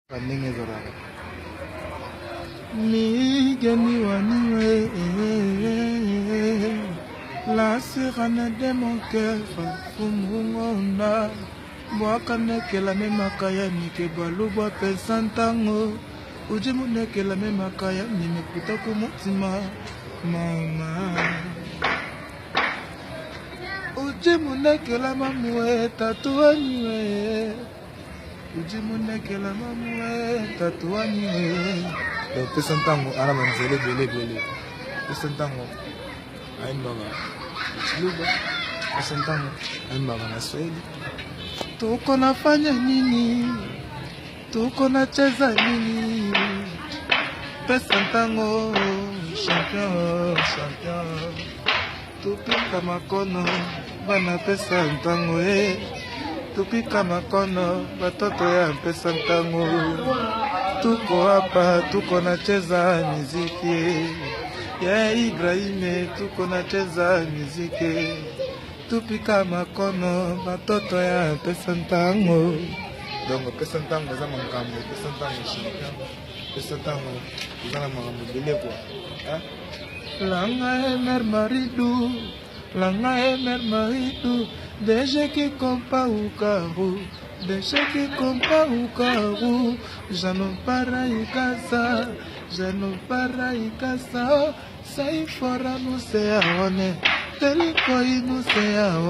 Ndenge ezalaka migeni waniwe la sirane de mon cœur fumungonda bwakanekela memakaya nike balubwa pesa ntango uji munekela memakaya nimekuta kumutima mama uji munekela mamwe tatuaniwe uji munekela mamwe tatuaniwe pesa ntango ana manzele bele pesa ntango aimbaga chiluba pesa ntango aimbaga na Swahili. Tuko nafanya nini? Tuko nacheza nini? Pesa ntango champion tupika makono bana pesa ntango tupika makono batoto ya pesa ntango. Tuko hapa tuko nacheza muziki ya Ibrahime, tuko nacheza muziki tupika makono batoto ya pesa ntango. Donc pesa ntango za makambo, pesa ntango champion, pesa ntango za makambo bele quoi. Langa emer maridu, langa emer maridu, deje qui compa ou carou, deje qui compa ou carou, jano para ikasa, jano para ikasa, sai fora no céu, né? Teliko inu céu.